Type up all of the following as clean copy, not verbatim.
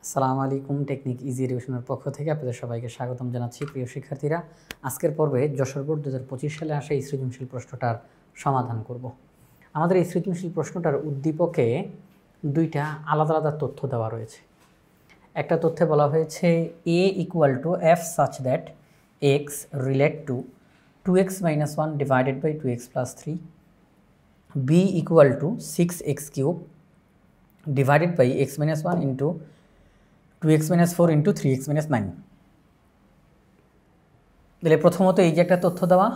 আসসালামু আলাইকুম। Technique easy এডুকেশনের পক্ষ থেকে আপনাদের সবাইকে স্বাগতম জানাচ্ছি। প্রিয় শিক্ষার্থীরা, আজকের পর্বে যশোর বোর্ড 2025 সালে আসা এই সৃজনশীল প্রশ্নটার সমাধান করব। আমাদের এই সৃজনশীল প্রশ্নটার উদ্দীপকে দুইটা আলাদা আলাদা তথ্য দেওয়া রয়েছে। একটা তথ্যে বলা হয়েছে a equal to f such that x relate to 2x minus 1 divided by 2x plus 3, b equal to 6x cube divided by x minus 1 into 2x minus 4 into 3x minus 9। তাহলে প্রথমত এই যে একটা তথ্য দেওয়া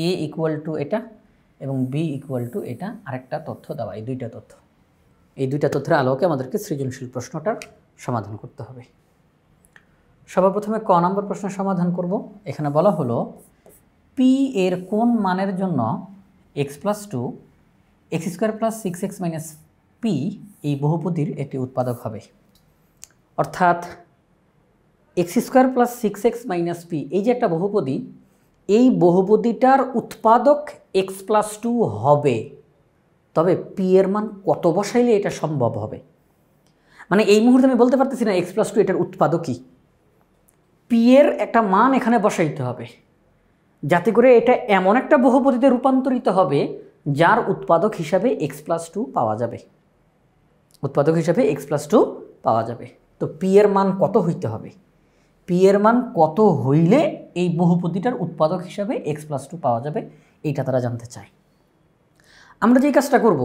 a ইকুয়াল টু এটা এবং b equal to এটা আরেকটা তথ্য দেওয়া, এই দুইটা তথ্যের আলোকে আমাদেরকে সৃজনশীল প্রশ্নটার সমাধান করতে হবে। সর্বপ্রথমে ক নম্বর প্রশ্নের সমাধান করব। এখানে বলা হলো p এর কোন মানের জন্য x plus 2 x square plus 6x minus p এই বহুপদীর একটি উৎপাদক হবে। অর্থাৎ x square plus 6x minus p এই যে একটা বহুপদী, এই বহুপদীটার উৎপাদক x প্লাস 2 হবে, তবে p এর মান কত বসাইলে এটা সম্ভব হবে? মানে এই মুহূর্তে আমি বলতে পারতেছি না x প্লাস 2 এটার উৎপাদক কি, p এর একটা মান এখানে বসাইতে হবে যাতে করে এটা এমন একটা বহুপদীতে রূপান্তরিত হবে যার উৎপাদক হিসাবে x প্লাস 2 পাওয়া যাবে, পাওয়া যাবে। তো p এর মান কত হইতে হবে? p এর মান কত হইলে এই বহুপদীটার উৎপাদক হিসাবে x প্লাস 2 পাওয়া যাবে, এইটা তারা জানতে চায়। আমরা যেই কাজটা করব,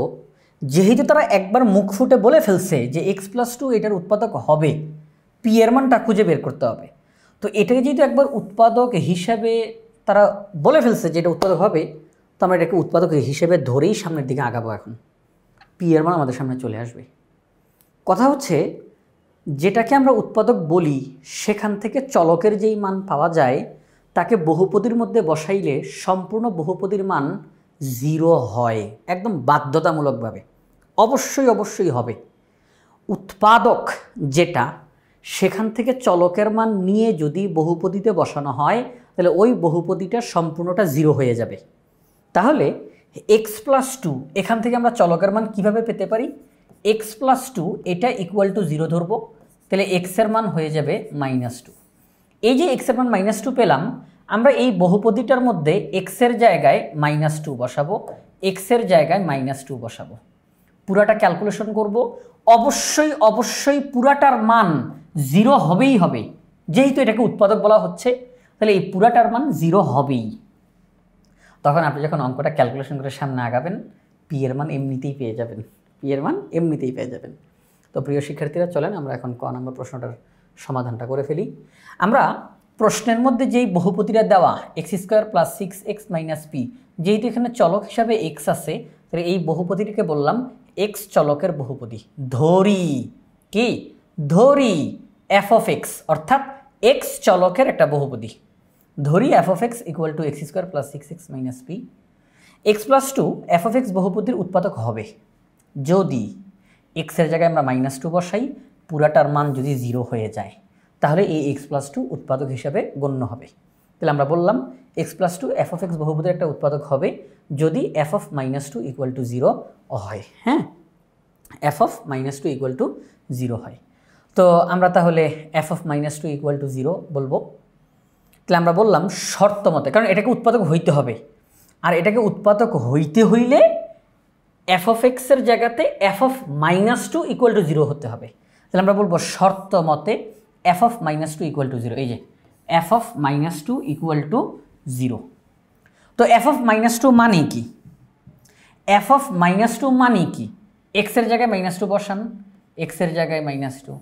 যেহেতু তারা একবার মুখ ফুটে বলে ফেলছে যে x প্লাস 2 এটার উৎপাদক হবে, p এর মানটা খুঁজে বের করতে হবে। তো এটাকে যেহেতু একবার উৎপাদক হিসাবে তারা বলে ফেলছে যে এটা উৎপাদক হবে, তো আমরা এটাকে উৎপাদক হিসেবে ধরেই সামনের দিকে আগাবো। এখন p এর মান আমাদের সামনে চলে আসবে। কথা হচ্ছে যেটাকে আমরা উৎপাদক বলি সেখান থেকে চলকের যেই মান পাওয়া যায় তাকে বহুপদীর মধ্যে বসাইলে সম্পূর্ণ বহুপদীর মান 0 হয়, একদম বাধ্যতামূলকভাবে। অবশ্যই হবে। উৎপাদক যেটা, সেখান থেকে চলকের মান নিয়ে যদি বহুপদীতে বসানো হয় তাহলে ওই বহুপদীটা সম্পূর্ণটা 0 হয়ে যাবে। তাহলে x প্লাস 2 এখান থেকে আমরা চলকের মান কিভাবে পেতে পারি? x প্লাস 2 এটা ইকুয়াল টু 0 ধরবো, তাহলে x এর মান হয়ে যাবে -2। এই যে x এর মান -2 পেলাম, আমরা এই বহুপদীটার মধ্যে x এর জায়গায় -2 বসাবো, x এর জায়গায় -2 বসাবো, পুরাটা ক্যালকুলেশন করব। অবশ্যই পুরাটার মান 0 হবেই হবে। যেহেতু এটাকে উৎপাদক বলা হচ্ছে তাহলে এই পুরাটার মান 0 হবেই। তখন আপনি যখন অঙ্কটা ক্যালকুলেশন করে সামনে আগাবেন, p এর মান এমনিতেই পেয়ে যাবেন। তো প্রিয় শিক্ষার্থীরা, চলেন আমরা এখন ক নম্বর প্রশ্নটার সমাধানটা করে ফেলি। আমরা প্রশ্নের মধ্যে যেই বহুপদীটা দেওয়া x square plus 6x minus p, যেহেতু এখানে চলক হিসাবে x আছে, তাহলে এই বহুপদীটিকে বললাম x চলকের বহুপদী। ধরি f অফ x, অর্থাৎ x চলকের একটা বহুপদী। ধরি f of x equal to x square plus 6x minus p। x plus 2 f of x বহুপদীর উৎপাদক হবে যদি x এর জায়গায় আমরা -2 বসাই, পুরাটার মান যদি 0 হয়ে যায়, তাহলে এই x প্লাস 2 উৎপাদক হিসাবে গণ্য হবে। তাহলে আমরা বললাম x plus 2 f of x বহুপদীর একটা উৎপাদক হবে যদি f অফ -2 ইকুয়াল টু 0 হয়। হ্যাঁ, f অফ -2 ইকুয়াল টু 0 হয়। তো আমরা তাহলে f অফ -2 ইকুয়াল টু 0 বলবো। তাহলে আমরা বললাম শর্ত মতে, কারণ এটাকে উৎপাদক হইতে হবে, আর এটাকে উৎপাদক হইতে হইলে f অফ x এর জায়গাতে f অফ -2 ইকুয়াল টু 0 হতে হবে। তাহলে আমরা বলবো শর্ত মতে f অফ -2 ইকুয়াল টু 0। এই যে f অফ -2 ইকুয়াল টু 0। তো f অফ -2 মানে কি? f অফ -2 মানে কি? x এর জায়গায় -2 বসান, x এর জায়গায় -2,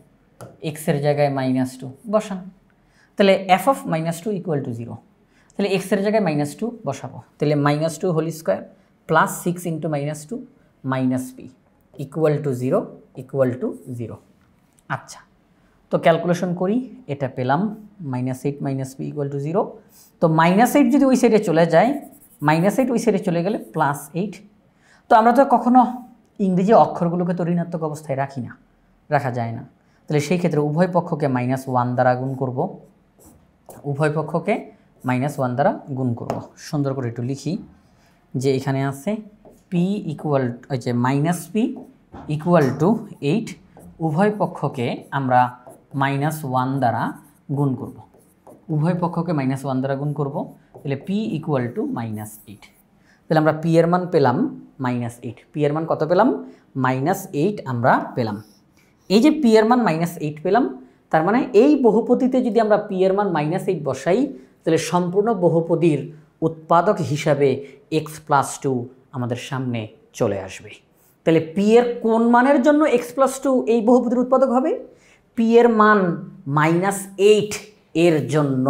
x এর জায়গায় -2 বসান, তাহলে f অফ -2 ইকুয়াল টু 0। তাহলে x এর জায়গায় -2 বসাবো, তাহলে -2 whole square plus 6 into -2 minus p equal to 0। আচ্ছা, তো ক্যালকুলেশন করি, এটা পেলাম -8 মাইনাস p ইকুয়াল টু 0। তো -8 যদি ওই সাইডে চলে যায়, -8 ওই সাইডে চলে গেলে +8। তো আমরা তো কখনো ইংরেজি অক্ষরগুলোকে তো ঋণাত্মক অবস্থায় রাখা যায় না। তাহলে সেই ক্ষেত্রে উভয় পক্ষকে -1 দ্বারা গুণ করব, সুন্দর করে একটু লিখি যে এখানে আছে p equal -p equal two 8, উভয় পক্ষকে আমরা -1 দ্বারা গুণ করব, উভয় পক্ষকে -1 দ্বারা গুণ করব, তাহলে p ইকুয়াল টু -8। তাহলে আমরা p এর মান পেলাম -8। p এর মান কত পেলাম? -8 আমরা পেলাম। এই যে p এর মান -8 পেলাম, তার মানে এই বহুপদীতে যদি আমরা p এর মান -8 বসাই, তাহলে সম্পূর্ণ বহুপদীর উৎপাদক হিসাবে x+2 আমাদের সামনে চলে আসবে। তাহলে p এর কোন মানের জন্য x+2 এই বহুপদীর উৎপাদক হবে? p এর মান -8 এর জন্য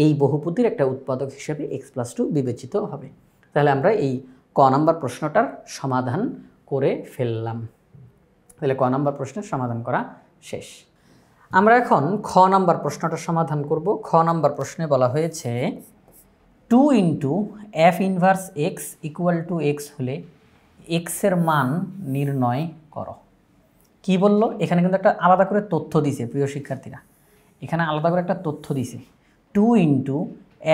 এই বহুপদীর একটা উৎপাদক হিসেবে x+2 বিবেচিত হবে। তাহলে আমরা এই ক নাম্বার প্রশ্নটার সমাধান করে ফেললাম। তাহলে ক নাম্বার প্রশ্নের সমাধান করা শেষ। আমরা এখন খ নাম্বার প্রশ্নটার সমাধান করব। খ নাম্বার প্রশ্নে বলা হয়েছে 2 × f inverse x equal to x হলে x এর মান নির্ণয় করো। কি বলল? এখানে কিন্তু একটা আলাদা করে তথ্য দিছে প্রিয় শিক্ষার্থীরা, এখানে আলাদা করে একটা তথ্য দিছে 2 ×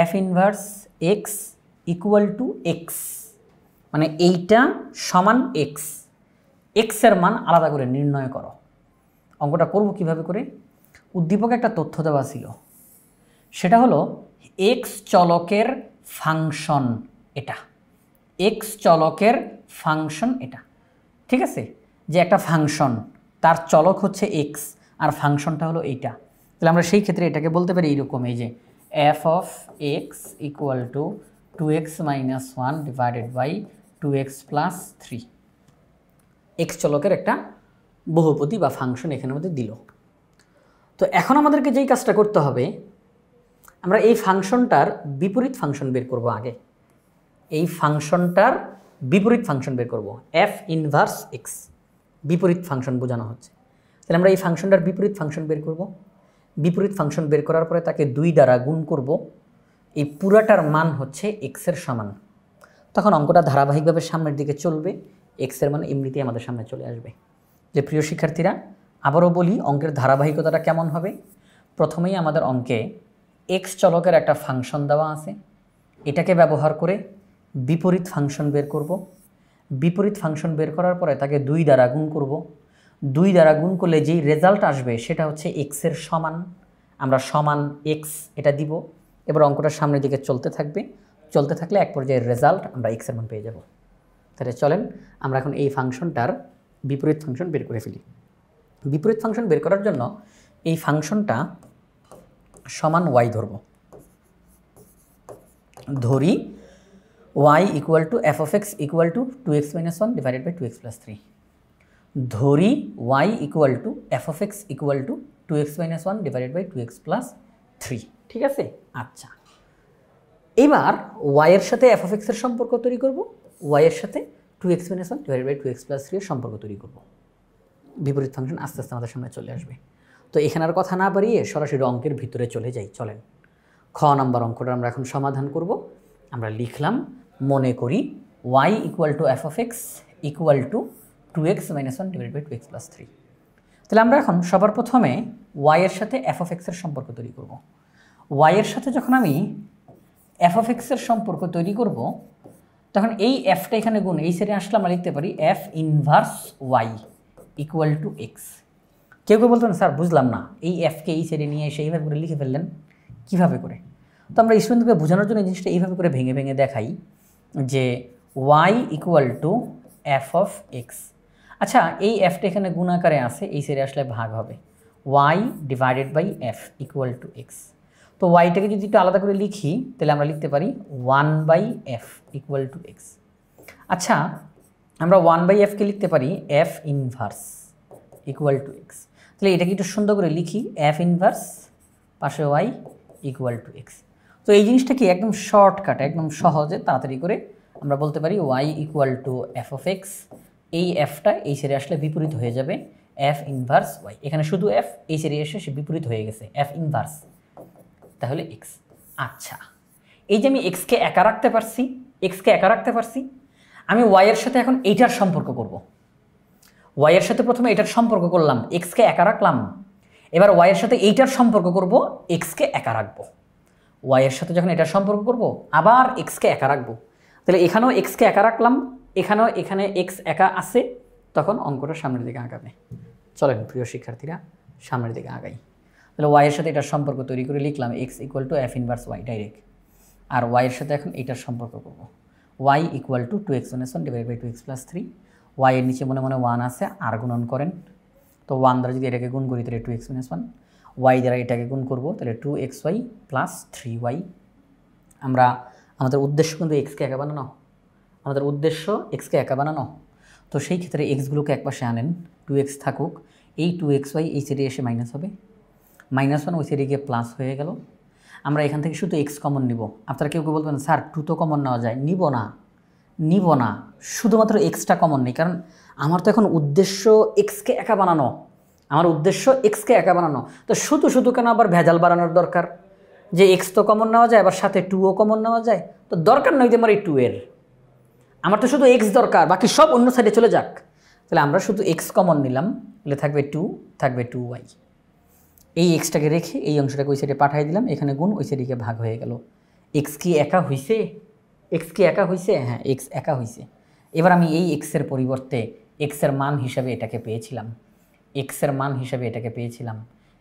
f inverse x equal to x, মানে এইটা সমান x, x এর মান আলাদা করে নির্ণয় করো। অঙ্কটা করব কিভাবে করে? উদ্দীপকে একটা তথ্য দেওয়া ছিল, সেটা হলো x চলকের ফাংশন এটা, x চলকের ফাংশন এটা, ঠিক আছে? যে একটা ফাংশন তার চলক হচ্ছে x আর ফাংশনটা হলো এইটা। তাহলে আমরা সেই ক্ষেত্রে এটাকে বলতে পারি এইরকম, এই যে f of x equal to 2x - 1 divided by 2x + 3। x চলকের একটা বহুপদী বা ফাংশন এখানের মধ্যে দিল। তো এখন আমাদেরকে যেই কাজটা করতে হবে, আমরা এই ফাংশনটার বিপরীত ফাংশন বের করব। আগে এই ফাংশনটার বিপরীত ফাংশন বের করব, f ইনভার্স x, বিপরীত ফাংশন বোঝানো হচ্ছে। তাহলে আমরা এই ফাংশনটার বিপরীত ফাংশন বের করব। বিপরীত ফাংশন বের করার পরে তাকে 2 দ্বারা গুণ করব, এই পুরাটার মান হচ্ছে x এর সমান। তখন অঙ্কটা ধারাবাহিকভাবে সামনের দিকে চলবে, x এর মান এমনিতেই আমাদের সামনে চলে আসবে। যে প্রিয় শিক্ষার্থীরা, আবারও বলি অঙ্কের ধারাবাহিকতাটা কেমন হবে। প্রথমেই আমাদের অঙ্কে x চলকের একটা ফাংশন দেওয়া আছে, এটাকে ব্যবহার করে বিপরীত ফাংশন বের করব। বিপরীত ফাংশন বের করার পরে তাকে 2 দ্বারা গুণ করব। 2 দ্বারা গুণ করলে যেই রেজাল্ট আসবে সেটা হচ্ছে x এর সমান। আমরা সমান x এটা দিব, এবার অঙ্কটা সামনের দিকে চলতে থাকবে, চলতে থাকলে এক পর্যায়ে রেজাল্ট আমরা x এর মান পেয়ে যাব। তাহলে চলেন আমরা এখন এই ফাংশনটার বিপরীত ফাংশন বের করে ফেলি। বিপরীত ফাংশন বের করার জন্য এই ফাংশনটা সমান y ধরব, ধরি y equal to f of x equal to 2x - 1 divided by 2x + 3। ধরি y equal to f of x equal to 2x - 1 divided by 2x + 3, ঠিক আছে? আচ্ছা, এবার y এর সাথে f of x এর সম্পর্ক তৈরি করব, y এর সাথে 2x - 1 ডিভাইডেড বাই 2x + 3 এর সম্পর্ক তৈরি করব। বিপরীত ফাংশন আস্তে আস্তে আমাদের সামনে চলে আসবে। তো এখানে আর কথা না বাড়িয়ে সরাসরি অঙ্কের ভিতরে চলে যাই। চলেন খ নাম্বার অঙ্কটা আমরা এখন সমাধান করব। আমরা লিখলাম, মনে করি y equal to f of x equal to 2x - 1 divided by 2x + 3। তাহলে আমরা এখন সবার প্রথমে y এর সাথে f of x এর সম্পর্ক তৈরি করব। y এর সাথে যখন আমি f of x এর সম্পর্ক তৈরি করব, তখন এই fটা এখানে গুণ, এই সাইডে আসলে আমরা লিখতে পারি f inverse y equal to x। কেউ কেউ বলতেন স্যার বুঝলাম না, এই এফকে এই সাইডে নিয়ে এসে এইভাবে করে লিখে ফেললেন, কীভাবে করে? তো আমরা স্টুডেন্টকে বোঝানোর জন্য এই জিনিসটা এইভাবে করে ভেঙে ভেঙে দেখাই যে y equal to f of x। আচ্ছা, এই এফটা এখানে গুণ আকারে আছে, এই সাইডে আসলে ভাগ হবে, y divided by f equal to x। তো ওয়াইটাকে যদি একটু আলাদা করে লিখি, তাহলে আমরা লিখতে পারি 1/f ইকুয়াল টু x। আচ্ছা, আমরা 1/fকে লিখতে পারি f inverse equal to x। তাহলে এটাকে একটু সুন্দর করে লিখি, f ইনভার্স পাশে y ইকুয়াল টু x। তো এই জিনিসটা কি একদম শর্টকাট, একদম সহজে তাড়াতাড়ি করে আমরা বলতে পারি y equal to f of x। এই এফটা এই সাইডে আসলে বিপরীত হয়ে যাবে, f ইনভার্স y। এখানে শুধু f, এই সাইডে এসে সে বিপরীত হয়ে গেছে, f ইনভার্স, তাহলে x। আচ্ছা, এই যে আমি এক্সকে একা রাখতে পারছি, এক্সকে একা রাখতে পারছি, আমি y এর সাথে এখন এইটার সম্পর্ক করব। y এর সাথে প্রথমে এটার সম্পর্ক করলাম, এক্সকে একা রাখলাম, এবার y এর সাথে এইটার সম্পর্ক করব, এক্সকে একা রাখবো। y এর সাথে যখন এটার সম্পর্ক করব, আবার এক্সকে একা রাখবো। তাহলে এখানেও এক্সকে একা রাখলাম, এখানে এক্স একা আছে, তখন অঙ্কটা সামনের দিকে আগাবে। চলেন প্রিয় শিক্ষার্থীরা সামনের দিকে আগাই। তাহলে ওয়াইয়ের সাথে এটার সম্পর্ক তৈরি করে লিখলাম X equal to F inverse Y direct. আর ওয়াইয়ের সাথে এখন এটার সম্পর্ক করব, Y equal to 2x - 1 divide by 2x + 3। ওয়াইয়ের নিচে মনে মনে 1 আছে, আর গুণন করেন। তো 1 দ্বারা যদি এটাকে গুণ করি তাহলে 2x - 1, ওয়াই দ্বারা এটাকে গুণ করব তাহলে 2xy + 3y। আমরা আমাদের উদ্দেশ্য কিন্তু এক্সকে একা বানানো, আমাদের উদ্দেশ্য এক্সকে একা বানানো। তো সেই ক্ষেত্রে এক্সগুলোকে একপাশে আনেন, 2x থাকুক, এই 2xy এই সাইডে এসে মাইনাস হবে, -1 ওই সাইডে গিয়ে প্লাস হয়ে গেল। আমরা এখান থেকে শুধু এক্স কমন নিব। আপনারা কেউ কেউ বলবেন স্যার 2 তো কমন নেওয়া যায়, নিব না, শুধুমাত্র এক্সটা কমন নেই, কারণ আমার তো এখন উদ্দেশ্য এক্সকে একা বানানো, আমার উদ্দেশ্য এক্সকে একা বানানো। তো শুধু কেন আবার ভেজাল বাড়ানোর দরকার, যে এক্স তো কমন নেওয়া যায় আবার সাথে 2ও কমন নেওয়া যায়, তো দরকার নয় যে আমার এই 2 এর, আমার তো শুধু এক্স দরকার, বাকি সব অন্য সাইডে চলে যাক। তাহলে আমরা শুধু এক্স কমন নিলাম, তাহলে থাকবে 2, থাকবে 2y। এই এক্সটাকে রেখে এই অংশটাকে ওই সাইডে পাঠিয়ে দিলাম, এখানে গুণ, ওই সাইডে ভাগ হয়ে গেল। এক্স কি একা হইছে? এক্স কি একা হইছে? হ্যাঁ, এক্স একা হইছে। এবার আমি এই এক্সের পরিবর্তে এক্সের মান হিসাবে এটাকে পেয়েছিলাম,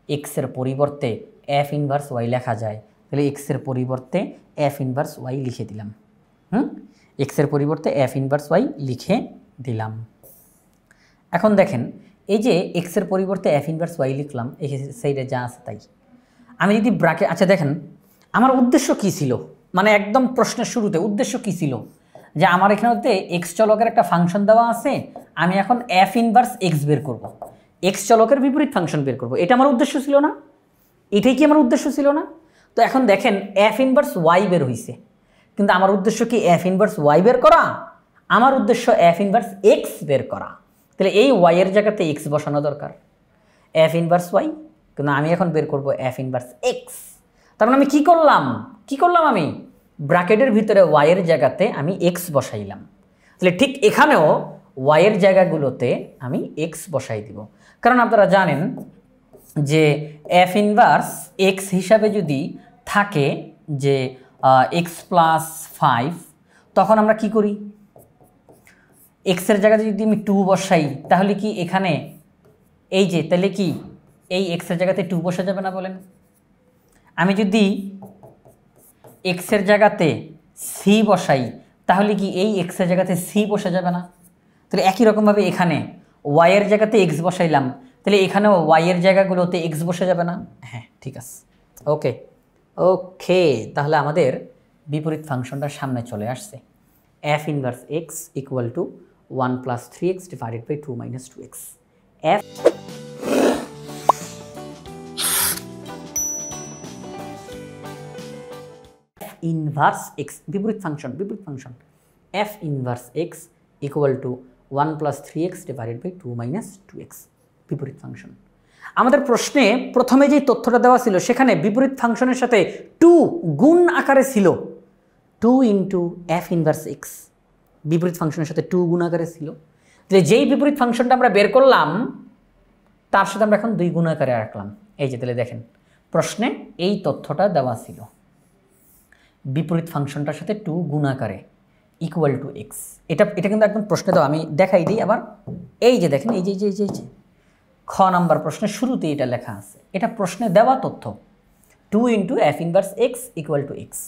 এক্সের পরিবর্তে এফ ইনভার্স ওয়াই লেখা যায়, তাহলে এক্সের পরিবর্তে এফ ইনভার্স ওয়াই লিখে দিলাম। এক্সের পরিবর্তে এফ ইনভার্স ওয়াই লিখে দিলাম। এখন দেখেন, এই যে এক্সের পরিবর্তে এফ ইনভার্স ওয়াই লিখলাম, এই সাইডে যা আছে তাই। আমি যদি ব্র্যাকেট, আচ্ছা দেখেন আমার উদ্দেশ্য কী ছিল, মানে একদম প্রশ্নের শুরুতে উদ্দেশ্য কী ছিল, যে আমার এখানেতে এক্স চলকের একটা ফাংশন দেওয়া আছে, আমি এখন এফ ইনভার্স এক্স বের করব, এক্স চলকের বিপরীত ফাংশন বের করব। এটা আমার উদ্দেশ্য ছিল না? এটাই কি আমার উদ্দেশ্য ছিল না? তো এখন দেখেন এফ ইনভার্স ওয়াই বের হয়েছে, কিন্তু আমার উদ্দেশ্য কি এফ ইনভার্স ওয়াই বের করা? আমার উদ্দেশ্য এফ ইনভার্স এক্স বের করা। তাহলে এই ওয়াইয়ের জায়গাতে এক্স বসানো দরকার, এফ ইনভার্স ওয়াই, কিন্তু আমি এখন বের করব এফ ইনভার্স এক্স। তার মানে আমি কি করলাম আমি ব্র্যাকেটের ভিতরে ওয়াইয়ের জায়গাতে আমি এক্স বসাইলাম। তাহলে ঠিক এখানেও ওয়াইয়ের জায়গাগুলোতে আমি এক্স বসাই দিব, কারণ আপনারা জানেন যে এফ ইনভার্স এক্স হিসাবে যদি থাকে যে এক্স প্লাস 5, তখন আমরা কি করি, এক্সের জায়গাতে যদি আমি 2 বসাই, তাহলে কি এখানে এই যে, তাহলে কি এই এক্সের জায়গাতে 2 বসা যাবে না বলেন? আমি যদি এক্সের জায়গাতে সি বসাই, তাহলে কি এই এক্সের জায়গাতে সি বসা যাবে না? তাহলে একই রকমভাবে এখানে ওয়াইয়ের জায়গাতে এক্স বসাইলাম, তাহলে এখানেও ওয়াইয়ের জায়গাগুলোতে এক্স বসে যাবে না? হ্যাঁ, ঠিক আছে, ওকে। তাহলে আমাদের বিপরীত ফাংশনটা সামনে চলে আসছে, F inverse X equal to 1 + 3x divided by 2 - 2x। F inverse X বিপরীত function F inverse X equal to 1 + 3x divided by 2 - 2x বিপরীত ফাংশন। আমাদের প্রশ্নে প্রথমে যে তথ্যটা দেওয়া ছিল সেখানে বিপরীত ফাংশনের সাথে 2 গুণ আকারে ছিল, 2 * এফ ইনভার্স এক্স, বিপরীত ফাংশনের সাথে 2 গুণ আকারে ছিল। তাহলে যেই বিপরীত ফাংশনটা আমরা বের করলাম তার সাথে আমরা এখন 2 গুণ আকারে রাখলাম। এই যে, তাহলে দেখেন প্রশ্নে এই তথ্যটা দেওয়া ছিল, বিপরীত ফাংশনটার সাথে 2 গুণ আকারে ইকুয়াল টু এক্স। এটা কিন্তু একদম প্রশ্নে দেওয়া, আমি দেখাই দিই আবার। এই যে দেখেন, এই যে খ নাম্বার প্রশ্নের শুরুতে এটা লেখা আছে, এটা প্রশ্নে দেওয়া তথ্য, 2 * F inverse X equal two x.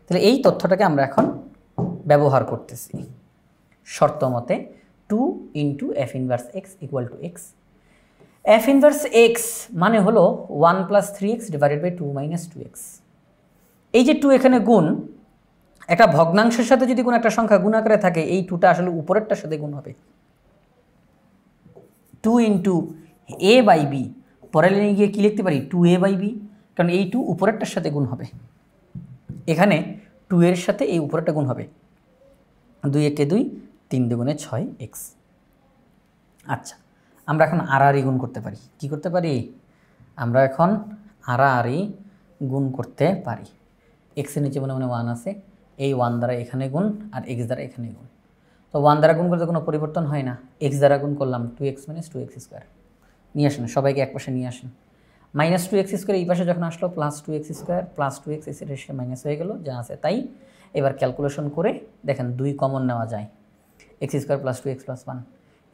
তাহলে এই তথ্যটাকে আমরা এখন ব্যবহার করতেছি শর্ত মতে, 2 * F inverse X equal two x. F inverse x মানে হলো 1 + 3x ডিভাইডেড বাই 2 - 2x। এই যে 2 এখানে গুণ, একটা ভগ্নাংশের সাথে যদি কোনো একটা সংখ্যা গুণ আকারে থাকে, এই 2টা আসলে উপরেরটার সাথে গুণ হবে, 2 * a/b। পরের লাইনে গিয়ে কী লিখতে পারি, 2a/b, কারণ এই 2 উপরেরটার সাথে গুণ হবে, এখানে 2 এর সাথে এই উপরেরটা গুণ হবে, 2 × 2 = 3 × 2 = 6x। আচ্ছা, আমরা এখন আড়াআড়ি গুণ করতে পারি। কি করতে পারি? আমরা এখন আড়াআড়ি গুণ করতে পারি। এক্সের নিচে মনে মনে 1 আছে, এই 1 দ্বারা এখানে গুণ আর এক্স দ্বারা এখানে গুণ। তো 1 দ্বারা গুণ করতে কোনো পরিবর্তন হয় না, এক্স দ্বারা গুণ করলাম 2x - 2x²। নিয়ে আসেন, সবাইকে এক পাশে নিয়ে আসেন। -2x² এই পাশে যখন আসলো +2x² +2x এসে মাইনাস হয়ে গেল, যা আছে তাই। এবার ক্যালকুলেশন করে দেখেন 2 কমন নেওয়া যায়, x² + 2x + 1।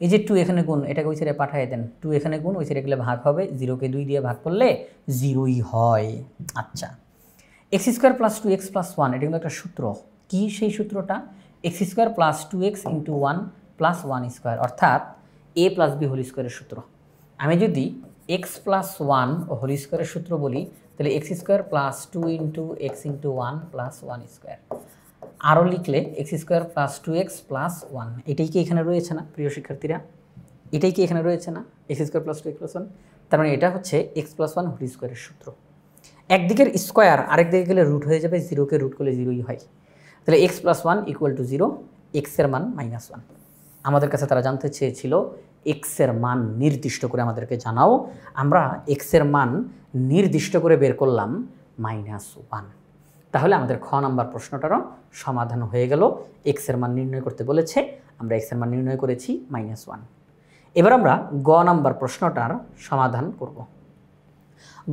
এই যে 2 এখানে গুণ, এটাকে ওই সাইডে পাঠিয়ে দেন, 2 এখানে গুণ ওই সাইডে গেলে ভাগ হবে, 0কে 2 দিয়ে ভাগ করলে 0ই হয়। আচ্ছা, x square plus 2x plus 1 এটা কিন্তু একটা সূত্র। কি সেই সূত্রটা? X square plus 2x into 1 plus 1 square, অর্থাৎ a প্লাস বি হোল স্কোয়ারের সূত্র। আমি যদি এক্স প্লাস 1 হোল স্কোয়ারের সূত্র বলি, তাহলে x square plus 2 into x into 1 plus 1 square. আরও লিখলে x square plus 2x plus 1, এটাই কি এখানে রয়েছে না প্রিয় শিক্ষার্থীরা? এটাই কি এখানে রয়েছে না, x square plus 2x plus 1? তার মানে এটা হচ্ছে এক্স প্লাস 1 হোল স্কোয়ারের সূত্র। একদিকের স্কোয়ার আরেক দিকে গেলে রুট হয়ে যাবে, 0কে রুট করলে 0ই হয়। তাহলে এক্স প্লাস 1 ইকুয়াল টু 0, এক্সের মান -1। আমাদের কাছে তারা জানতে চেয়েছিল এক্সের মান নির্দিষ্ট করে আমাদেরকে জানাও। আমরা এক্সের মান নির্দিষ্ট করে বের করলাম -1। তাহলে আমাদের খ নাম্বার প্রশ্নটারও সমাধান হয়ে গেল। এক্সের মান নির্ণয় করতে বলেছে, আমরা এক্সের মান নির্ণয় করেছি -1। এবার আমরা গ নাম্বার প্রশ্নটার সমাধান করব।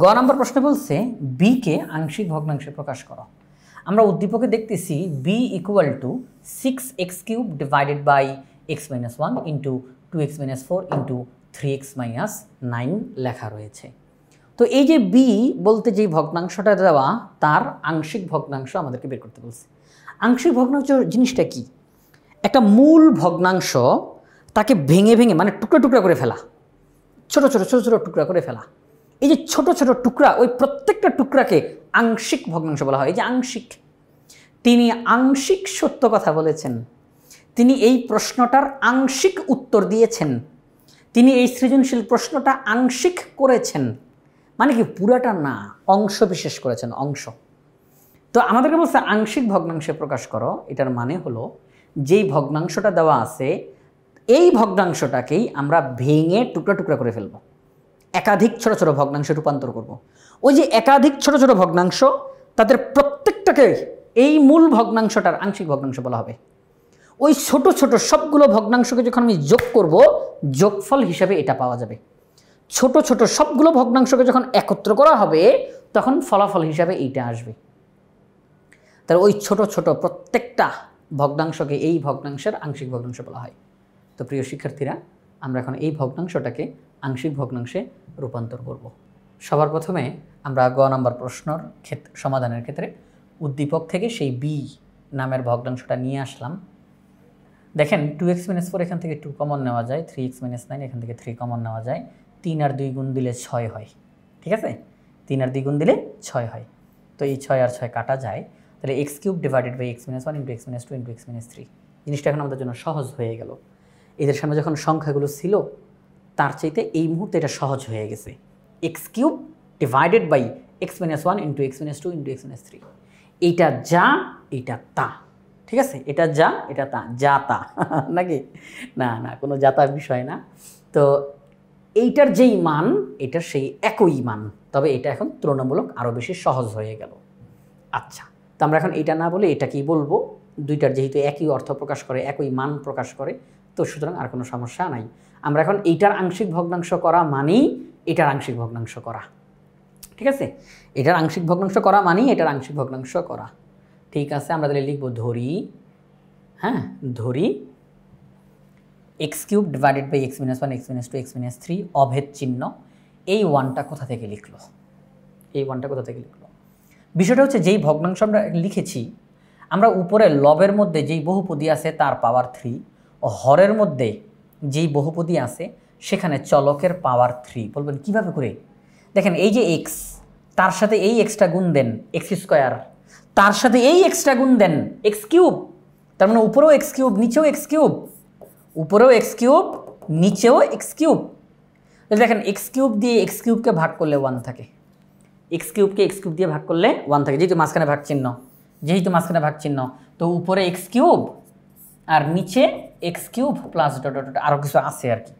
গ নাম্বার প্রশ্ন বলছে বিকে আংশিক ভগ্নাংশে প্রকাশ করো। আমরা উদ্দীপকে দেখতেছি B equal to 6x³ divided by x minus 1 into 2x minus 4 into 3x minus 9 লেখা রয়েছে। তো এই যে বি বলতে যেই ভগ্নাংশটা দেওয়া, তার আংশিক ভগ্নাংশ আমাদেরকে বের করতে বলছে। আংশিক ভগ্নাংশ জিনিসটা কি? একটা মূল ভগ্নাংশ তাকে ভেঙে ভেঙে মানে টুকরা টুকরা করে ফেলা, ছোট ছোট ছোট ছোট টুকরা করে ফেলা। এই যে ছোট ছোট টুকরা, ওই প্রত্যেকটা টুকরাকে আংশিক ভগ্নাংশ বলা হয়। এই যে আংশিক, তিনি আংশিক সত্য কথা বলেছেন, তিনি এই প্রশ্নটার আংশিক উত্তর দিয়েছেন, তিনি এই সৃজনশীল প্রশ্নটা আংশিক করেছেন, মানে কি পুরাটা না, অংশ বিশেষ করেছেন, অংশ। তো আমাদেরকে বলছে আংশিক ভগ্নাংশে প্রকাশ করো। এটার মানে হলো যেই ভগ্নাংশটা দেওয়া আছে এই ভগ্নাংশটাকেই আমরা ভেঙে টুকরা টুকরা করে ফেলব, একাধিক ছোট ছোট ভগ্নাংশে রূপান্তর করব। ওই যে একাধিক ছোট ছোট ভগ্নাংশ, তাদের প্রত্যেকটাকে এই মূল ভগ্নাংশটার আংশিক ভগ্নাংশ বলা হবে। ওই ছোট ছোট সবগুলো ভগ্নাংশকে যখন আমি যোগ করব, যোগফল হিসাবে এটা পাওয়া যাবে। ছোট ছোট সবগুলো ভগ্নাংশকে যখন একত্র করা হবে, তখন ফলাফল হিসাবে এইটা আসবে। তাহলে ওই ছোট ছোট প্রত্যেকটা ভগ্নাংশকে এই ভগ্নাংশের আংশিক ভগ্নাংশ বলা হয়। তো প্রিয় শিক্ষার্থীরা, আমরা এখন এই ভগ্নাংশটাকে আংশিক ভগ্নাংশে রূপান্তর করব। সবার প্রথমে আমরা গ নাম্বার প্রশ্নর সমাধানের ক্ষেত্রে উদ্দীপক থেকে সেই বি নামের ভগ্নাংশটা নিয়ে আসলাম। দেখেন 2x - 4 এখান থেকে 2 কমন নেওয়া যায়, 3x - 9 এখান থেকে 3 কমন নেওয়া যায়, 3 আর 2 গুণ দিলে 6 হয়। ঠিক আছে, 3 আর 2 গুণ দিলে 6 হয়। তো এই 6 আর 6 কাটা যায়, তাহলে x³ divided by x - 1 into x - 2 into x - 3। জিনিসটা এখন আমাদের জন্য সহজ হয়ে গেল। এদের সামনে যখন সংখ্যাগুলো ছিল, তার চাইতে এই মুহূর্তে এটা সহজ হয়ে গেছে। x³ divided by x - 1 into x - 2 into x - 3। এইটা যা, এইটা তা। ঠিক আছে, এটা যা, এটা তা, যা তা নাকি? না না, কোনো যাতার বিষয় না। তো এইটার যেই মান, এটার সেই একই মান, তবে এটা এখন তুলনামূলক আরও বেশি সহজ হয়ে গেল। আচ্ছা, তো আমরা এখন এটা না বলে এটা কি বলবো? দুইটার যেহেতু একই অর্থ প্রকাশ করে, একই মান প্রকাশ করে, তো সুতরাং আর কোনো সমস্যা নাই। আমরা এখন এইটার আংশিক ভগ্নাংশ করা মানেই এটার আংশিক ভগ্নাংশ করা। ঠিক আছে, এটার আংশিক ভগ্নাংশ করা মানেই এটার আংশিক ভগ্নাংশ করা। ঠিক আছে, আমরা তাহলে লিখব ধরি, হ্যাঁ ধরি x³ divided by x - 1 x - 2 x - 3 অভেদ চিহ্ন। এই ওয়ানটা কোথা থেকে লিখলো? এই ওয়ানটা কোথা থেকে লিখলো? বিষয়টা হচ্ছে যেই ভগ্নাংশ আমরা লিখেছি, আমরা উপরে লবের মধ্যে যেই বহুপদী আছে তার পাওয়ার 3, ও হরের মধ্যে যেই বহুপদী আছে সেখানে চলকের পাওয়ার 3। বলবেন কীভাবে করে? দেখেন, এই যে x, তার সাথে এই এক্সটা গুণ দেন x², তার সাথে এই এক্সটা গুণ দেন x³। তার মানে উপরেও x³ নিচেও x³, উপরেও x³ নিচেও x³। দেখেন x³ দিয়ে x³ ভাগ করলে 1 থাকে, x³ দিয়ে ভাগ করলে 1 থাকে, যেহেতু মাঝখানে ভাগ চিহ্ন, তো উপরে x³ আর নিচে x³ প্লাস ডট ডট আরও কিছু আছে আর কি।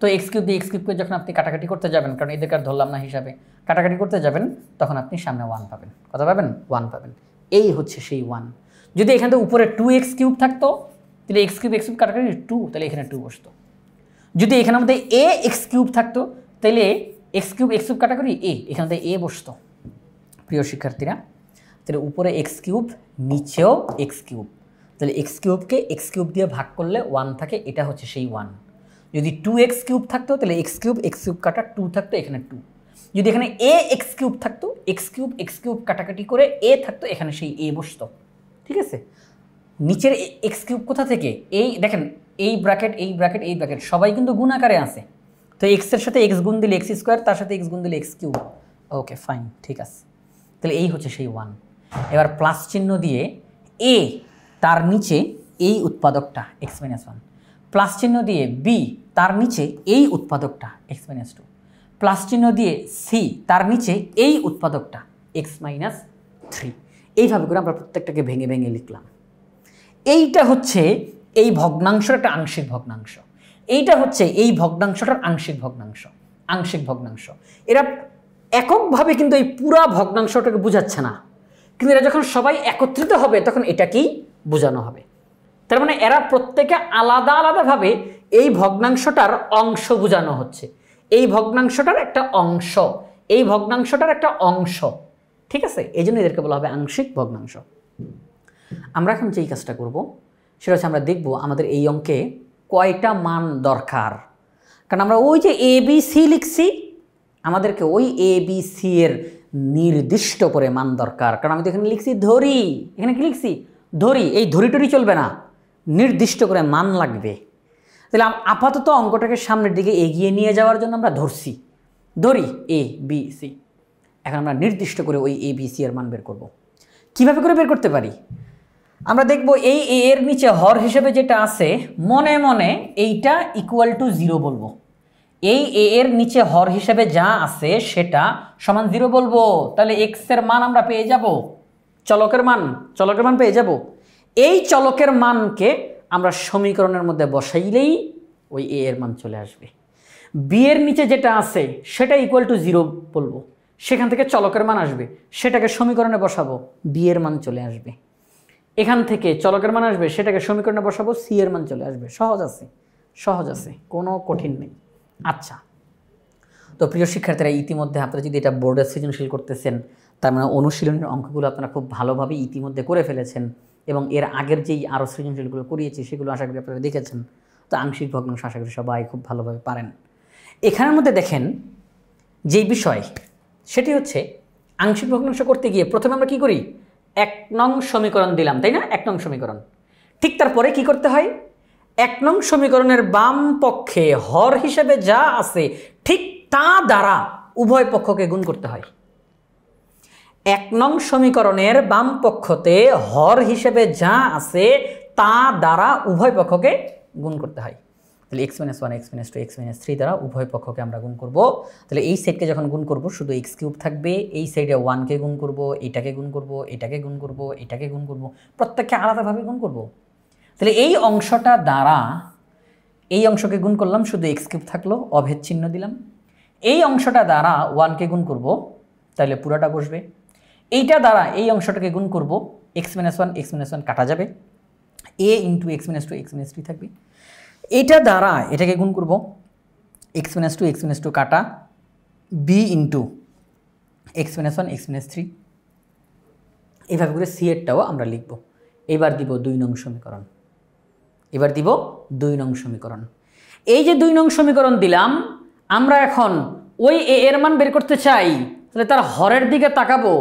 তো x³ দিয়ে x³ যখন আপনি কাটাকাটি করতে যাবেন, কারণ এদেরকে আর ধরলাম না হিসাবে, কাটাকাটি করতে যাবেন, তখন আপনি সামনে 1 পাবেন। কত পাবেন? 1 পাবেন। এই হচ্ছে সেই 1। যদি এখান থেকে উপরে 2x³ থাকতো, তাহলে x³ কাটাকাটি 2, তাহলে এখানে 2 বসতো। যদি এখানের মধ্যে ax³ থাকতো, তাহলে x³ কাটাকাটি a, এখান থেকে a বসতো। প্রিয় শিক্ষার্থীরা, তাহলে উপরে x³ নিচেও x³, তাহলে x³ কে x³ দিয়ে ভাগ করলে 1 থাকে, এটা হচ্ছে সেই 1। যদি 2x কিউব থাকতো তাহলে x কিউব কাটা 2 থাকতো, এখানে 2। যদি এখানে ax কিউব থাকতো, x কিউব কাটাকাটি করে a থাকতো, এখানে সেই a বসতো। ঠিক আছে, নিচের x কিউব কোথা থেকে, এই দেখেন এই ব্র্যাকেট এই ব্র্যাকেট এই ব্র্যাকেট সবাই কিন্তু গুণ আকারে আছে, তো x এর সাথে x গুণ দিলে x স্কোয়ার, তার সাথে x গুণ দিলে x কিউব। ওকে ফাইন, ঠিক আছে, তাহলে এই হচ্ছে সেই 1। এবার প্লাস চিহ্ন দিয়ে a তার নিচে এই উৎপাদকটা x - 1, প্লাস চিহ্ন দিয়ে b তার নিচে এই উৎপাদকটা x - 2, প্লাস চিহ্ন দিয়ে c তার নিচে এই উৎপাদকটা x - 3। এইভাবে করে আমরা প্রত্যেকটাকে ভেঙে ভেঙে লিখলাম। এইটা হচ্ছে এই ভগ্নাংশের একটা আংশিক ভগ্নাংশ, এইটা হচ্ছে এই ভগ্নাংশটার আংশিক ভগ্নাংশ। এরা এককভাবে কিন্তু এই পুরা ভগ্নাংশটাকে বোঝাচ্ছে না, কিন্তু এরা যখন সবাই একত্রিত হবে তখন এটাকেই বোঝানো হবে। তার মানে এরা প্রত্যেকে আলাদা আলাদাভাবে এই ভগ্নাংশটার অংশ বোঝানো হচ্ছে, এই ভগ্নাংশটার একটা অংশ, এই ভগ্নাংশটার একটা অংশ। ঠিক আছে, এই জন্য এদেরকে বলা হবে আংশিক ভগ্নাংশ। আমরা এখন যেই কাজটা করব সেটা হচ্ছে আমরা দেখব আমাদের এই অঙ্কে কয়টা মান দরকার। কারণ আমরা ওই যে এ বি সি লিখছি, আমাদেরকে ওই এ বি সি এর নির্দিষ্ট করে মান দরকার। কারণ আমি তো এখানে লিখছি ধরি, এখানে কি লিখছি ধরি, এই ধরি টরি চলবে না, নির্দিষ্ট করে মান লাগবে। তাহলে আপাতত অঙ্কটাকে সামনের দিকে এগিয়ে নিয়ে যাওয়ার জন্য আমরা ধরি এ বি সি। এখন আমরা নির্দিষ্ট করে ওই এ বি সি এর মান বের করব। কিভাবে করে বের করতে পারি আমরা দেখব। এই এ এর নিচে হর হিসেবে যেটা আছে, মনে মনে এইটা ইকুয়াল টু 0 বলবো। এই এ এর নিচে হর হিসেবে যা আছে সেটা সমান 0 বলবো, তাহলে x এর মান আমরা পেয়ে যাব, চলকের মান পেয়ে যাব। এই চলকের মানকে আমরা সমীকরণের মধ্যে বসাইলেই ওই এ এর মান চলে আসবে। বি এর নিচে যেটা আছে সেটা ইকুয়াল টু 0 বলবো, সেখান থেকে চলকের মান আসবে, সেটাকে সমীকরণে বসাবো, বি এর মান চলে আসবে। এখান থেকে চলকের মান আসবে, সেটাকে সমীকরণে বসাবো, সি এর মান চলে আসবে। সহজ আছে, কোনো কঠিন নেই। আচ্ছা, তো প্রিয় শিক্ষার্থীরা, ইতিমধ্যে আপনারা যদি এটা বোর্ডে সৃজনশীল করতেছেন, তার মানে অনুশীলনের অঙ্কগুলো আপনারা খুব ভালোভাবে ইতিমধ্যে করে ফেলেছেন, এবং এর আগের যেই আরও সৃজনশীলগুলো করিয়েছি সেগুলো আশা করি আপনারা দেখেছেন। তো আংশিক ভগ্নাংশ আশা করি সবাই খুব ভালোভাবে পারেন। এখানের মধ্যে দেখেন যেই বিষয়, সেটি হচ্ছে আংশিক ভগ্নাংশ করতে গিয়ে প্রথমে আমরা কি করি, 1 নং সমীকরণ দিলাম, তাই না? 1 নং সমীকরণ। ঠিক তারপরে কি করতে হয়, 1 নং সমীকরণের বাম পক্ষে হর হিসেবে যা আছে ঠিক তা দ্বারা উভয় পক্ষকে গুণ করতে হয়। 1 নং সমীকরণের বাম পক্ষতে হর হিসেবে যা আছে তা দ্বারা উভয় পক্ষকে গুণ করতে হয়। তাহলে x - 1 x - 2 x - 3 দ্বারা উভয় পক্ষকে আমরা গুণ করব। তাহলে এই সাইডকে যখন গুণ করব শুধু x কিউব থাকবে, এই সাইডে 1 কে গুণ করব, এটাকে গুণ করব, এটাকে গুণ করব, এটাকে গুণ করব, প্রত্যেককে আলাদাভাবে গুণ করব। তাহলে এই অংশটা দ্বারা এই অংশকে গুণ করলাম, শুধু x কিউব থাকলো, অভেদ চিহ্ন দিলাম। এই অংশটা দ্বারা 1 কে গুণ করব, তাহলে পুরাটা বসবে। এইটা দ্বারা এই অংশটাকে গুণ করব, x - 1 কাটা যাবে, a ইন্টু x - 2 x - 3 থাকবে। এটা দ্বারা এটাকে গুণ করব, x - 2 কাটা b ইন্টু x - 1 x - 3। এইভাবে করে সি এরটাও আমরা লিখব। এবার দিব 2 নং সমীকরণ। এই যে 2 নং সমীকরণ দিলাম, আমরা এখন ওই এ এর মান বের করতে চাই, তাহলে তার হরের দিকে তাকাবো।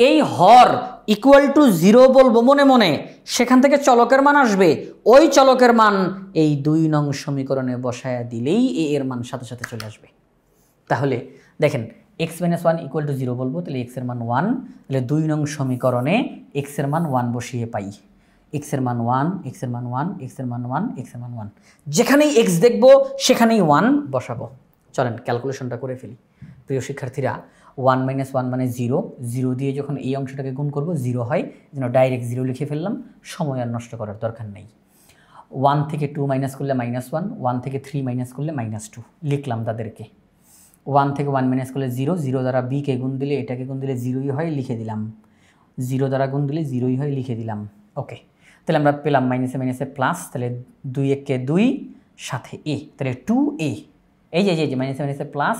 এই হর ইকুয়াল টু 0 বলবো মনে মনে, সেখান থেকে চলকের মান আসবে, ওই চলকের মান এই 2 নং সমীকরণে বসায়া দিলেই এ এর মান সাথে সাথে চলে আসবে। তাহলে দেখেন x - 1 ইকুয়াল টু 0 বলবো, তাহলে x এর মান 1, তাহলে 2 নং সমীকরণে x এর মান 1 বসিয়ে পাই, x এর মান 1, x এর মান 1, x এর মান 1, x এর মান 1, যেখানেই x দেখব সেখানেই 1 বসাবো। চলেন ক্যালকুলেশনটা করে ফেলি। প্রিয় শিক্ষার্থীরা, 1 - 1 মানে 0, 0 দিয়ে যখন এই অংশটাকে গুণ করব 0 হয়, যেন ডাইরেক্ট 0 লিখে ফেললাম, সময় আর নষ্ট করার দরকার নেই। 1 থেকে 2 মাইনাস করলে -1, 1 থেকে 3 মাইনাস করলে -2 লিখলাম তাদেরকে। 1 থেকে 1 মাইনাস করলে 0, 0 দ্বারা b কে গুণ দিলে এটাকে গুণ দিলে 0ই হয়, লিখে দিলাম। 0 দ্বারা গুণ দিলে 0ই হয়, লিখে দিলাম। ওকে, তাহলে আমরা পেলাম মাইনাসে মাইনাসে প্লাস, তাহলে 2 1 কে 2, সাথে a, তাহলে 2a, এই যে মাইনাসে মাইনাসে প্লাস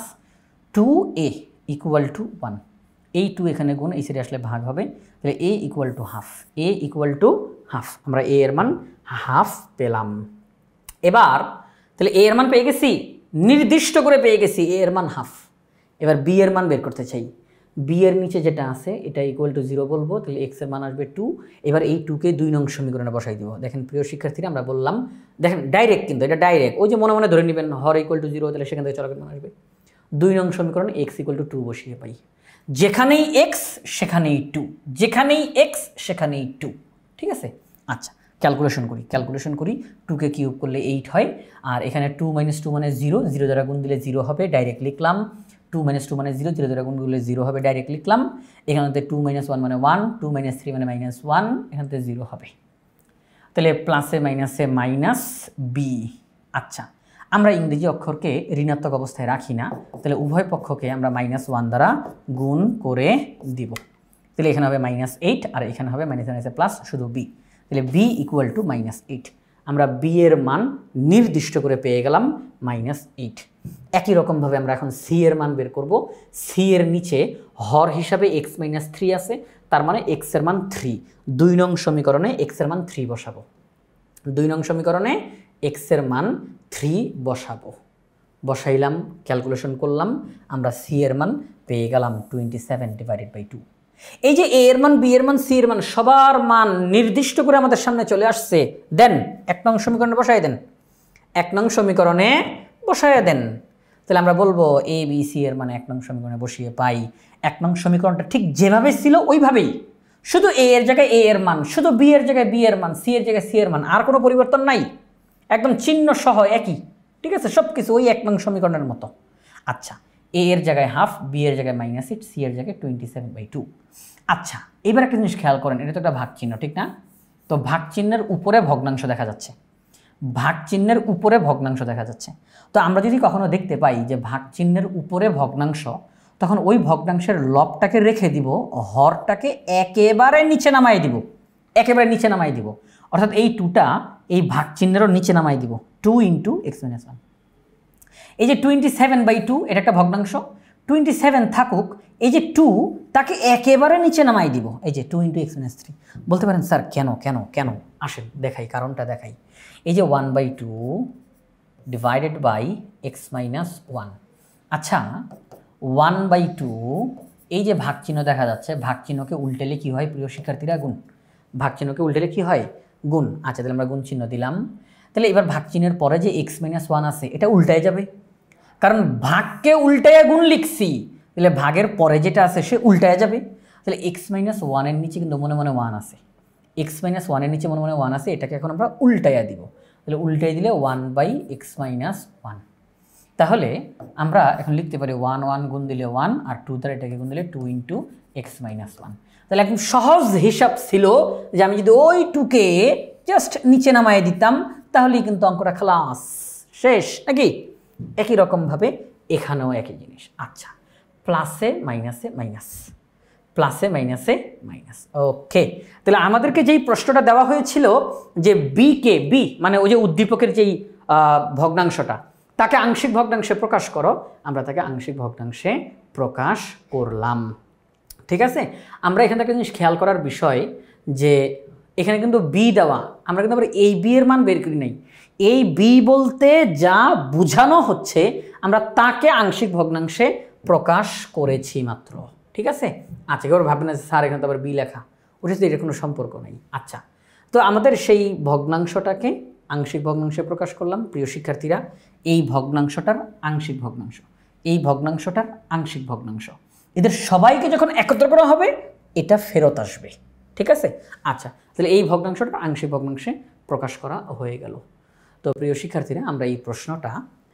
2a ইকুয়াল টু 1। এই 2 এখানে গুণ, এই সাইডে আসলে ভাগ হবে, তাহলে a ইকুয়াল টু হাফ, আমরা a এর মান হাফ পেলাম। এবার তাহলে এ এর মান পেয়ে গেছি, নির্দিষ্ট করে পেয়ে গেছি এ এর মান হাফ। এবার বি এর মান বের করতে চাই। বি এর নিচে যেটা আছে এটা ইকুয়াল টু 0 বলবো, তাহলে এক্স এর মান আসবে 2। এবার এই 2কে 2 নং সমীকরণে বসাই দিব। দেখেন প্রিয় শিক্ষার্থীরা, আমরা বললাম দেখেন ডাইরেক্ট, কিন্তু এটা ডাইরেক্ট, ওই যে মনে মনে ধরে নেবেন হর ইকুয়াল টু 0, তাহলে সেখান থেকে চলকের মান আসবে 2 নং সমীকরণে এক্স ইকুয়াল টু 2 বসিয়ে পাই। যেখানেই এক্স সেখানেই 2, যেখানেই এক্স সেখানেই 2, ঠিক আছে। আচ্ছা ক্যালকুলেশন করি 2কে কিউব করলে 8 হয়, আর এখানে 2 - 2 মানে 0, 0 দ্বারা গুণ দিলে 0 হবে, ডাইরেক্ট লিখলাম। 2 - 2 মানে 0, 0 দ্বারা গুণ করলে 0 হবে, ডাইরেক্ট লিখলাম। এখানে 2 - 1 মানে 1, 2 - 3 মানে -1, এখান থেকে 0 হবে। তাহলে প্লাসে মাইনাসে মাইনাস বি। আচ্ছা আমরা ইংরেজি অক্ষরকে ঋণাত্মক অবস্থায় রাখি না, তাহলে উভয় পক্ষকে আমরা -1 দ্বারা গুণ করে দিব। তাহলে এখানে হবে -8 আর এখানে হবে মাইনাসে প্লাস, শুধু বি। তাহলে বি ইকুয়াল টু -8। আমরা বি এর মান নির্দিষ্ট করে পেয়ে গেলাম -8। একই রকমভাবে আমরা এখন সি এর মান বের করব। সি এর নিচে হর হিসাবে x - 3 আছে, তার মানে x এর মান 3। 2 নং সমীকরণে x এর মান 3 বসাবো। 2 নং সমীকরণে x এর মান 3 বসাবো। বসাইলাম, ক্যালকুলেশন করলাম, আমরা সি এর মান পেয়ে গেলাম 27/2। এই যে এ এর মান, বি এর মান, সি এর মান সবার মান নির্দিষ্ট করে আমাদের সামনে চলে আসছে। দেন 1 নং সমীকরণে বসাই দেন, 1 নং সমীকরণে বসায় দেন। তাহলে আমরা বলবো এ বি সি এর মানে 1 নং সমীকরণে বসিয়ে পাই। 1 নং সমীকরণটা ঠিক যেভাবে ছিল ওইভাবেই, শুধু এ এর জায়গায় এ এর মান, শুধু বি এর জায়গায় বি এর মান, সি এর জায়গায় সি এর মান, আর কোনো পরিবর্তন নাই, একদম চিহ্ন সহ একই, ঠিক আছে, সব কিছু ওই 1 নং সমীকরণের মতো। আচ্ছা এ এর জায়গায় হাফ, বি এর জায়গায় -8, সি এর জায়গায় 27/2। আচ্ছা এবার একটা জিনিস খেয়াল করেন, এটা তো একটা ভাগ চিহ্ন, ঠিক না? তো ভাগ চিহ্নের উপরে ভগ্নাংশ দেখা যাচ্ছে, ভাগ চিহ্নের উপরে ভগ্নাংশ দেখা যাচ্ছে। তো আমরা যদি কখনো দেখতে পাই যে ভাগ চিহ্নের উপরে ভগ্নাংশ, তখন ওই ভগ্নাংশের লবটাকে রেখে দিব, হরটাকে একেবারে নিচে নামাই দিব, একেবারে নিচে নামাই দিব। অর্থাৎ এই 2টা এই ভাগ চিহ্নেরও নিচে নামাই দিব, 2 × x - 1। এই যে 27/2 এটা একটা ভগ্নাংশ, 27 থাকুক, এই যে 2 তাকে একেবারে নিচে নামাই দিব, এই যে 2 × x - 3। বলতে পারেন স্যার কেন কেন কেন? আসেন দেখাই, কারণটা দেখাই। এই যে 1/2 ডিভাইডেড বাই x - 1। আচ্ছা 1/2, এই যে ভাগ চিহ্ন দেখা যাচ্ছে, ভাগ চিহ্নকে উল্টেলে কি হয় প্রিয় শিক্ষার্থীরা? গুণ। ভাগ চিহ্নকে উল্টেলে কি হয়? গুণ। আচ্ছা তাহলে আমরা গুণ চিহ্ন দিলাম। তাহলে এবার ভাগ চিহ্নের পরে যে x - 1 আছে এটা উল্টায় যাবে, কারণ ভাগকে উল্টায় গুণ লিখছি, তাহলে ভাগের পরে যেটা আছে সে উল্টায় যাবে। তাহলে x - 1 এর নিচে কিন্তু মনে মনে 1 আছে, x - 1 এর নিচে মনে মনে 1 আছে, এটাকে এখন আমরা উল্টাইয়া দিব। তাহলে উল্টাই দিলে 1/x - 1। তাহলে আমরা এখন লিখতে পারি 1 1 গুণ দিলে 1, আর 2 দ্বারা এটাকে গুণ দিলে 2 × x - 1। তাহলে একদম সহজ হিসাব ছিল যে আমি যদি ওই 2কে জাস্ট নিচে নামায় দিতাম তাহলেই কিন্তু অঙ্কটা খালাস, শেষ নাকি? একই রকমভাবে এখানেও একই জিনিস। আচ্ছা প্লাসে মাইনাসে মাইনাস, প্লাসে মাইনাসে মাইনাস। ওকে, তাহলে আমাদেরকে যেই প্রশ্নটা দেওয়া হয়েছিল যে বিকে, বি মানে ওই যে উদ্দীপকের যেই ভগ্নাংশটা, তাকে আংশিক ভগ্নাংশে প্রকাশ করো, আমরা তাকে আংশিক ভগ্নাংশে প্রকাশ করলাম, ঠিক আছে। আমরা এখান থেকে জিনিস খেয়াল করার বিষয় যে এখানে কিন্তু বি দেওয়া, আমরা কিন্তু আবার এই বি এর মান বের করি নাই। এই বি বলতে যা বোঝানো হচ্ছে আমরা তাকে আংশিক ভগ্নাংশে প্রকাশ করেছি মাত্র, ঠিক আছে। আচ্ছা এবার ভাববেন না স্যার এখানে তো আবার বি লেখা, ওটার সাথে এর কোনো সম্পর্ক নেই। আচ্ছা তো আমাদের সেই ভগ্নাংশটাকে আংশিক ভগ্নাংশে প্রকাশ করলাম। প্রিয় শিক্ষার্থীরা, এই ভগ্নাংশটার আংশিক ভগ্নাংশ, এই ভগ্নাংশটার আংশিক ভগ্নাংশ, এদের সবাইকে যখন একত্র করা হবে এটা ফেরত আসবে, ঠিক আছে। আচ্ছা তাহলে এই ভগ্নাংশটা আংশিক ভগ্নাংশে প্রকাশ করা হয়ে গেল। তো প্রিয় শিক্ষার্থীরা, আমরা এই প্রশ্নটা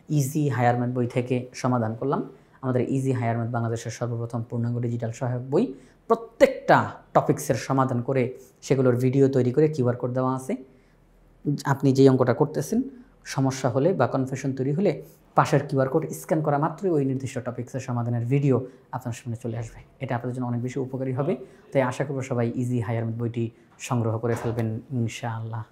ইজি হায়ার ম্যাথ বই থেকে সমাধান করলাম। আমাদের ইজি হায়ার ম্যাথ বাংলাদেশের সর্বপ্রথম পূর্ণাঙ্গ ডিজিটাল সহায়ক বই। প্রত্যেকটা টপিক্সের সমাধান করে সেগুলোর ভিডিও তৈরি করে কিউআর কোড দেওয়া আছে। আপনি যে অঙ্কটা করতেছেন সমস্যা হলে বা কনফিউশন তৈরি হলে পাশের কিউআর কোড স্ক্যান করা মাত্রই ওই নির্দিষ্ট টপিক্সের সমাধানের ভিডিও আপনার সামনে চলে আসবে। এটা আপনাদের জন্য অনেক বেশি উপকারী হবে। তাই আশা করব সবাই ইজি হায়ার ম্যাথ বইটি সংগ্রহ করে ফেলবেন ইনশাআল্লাহ।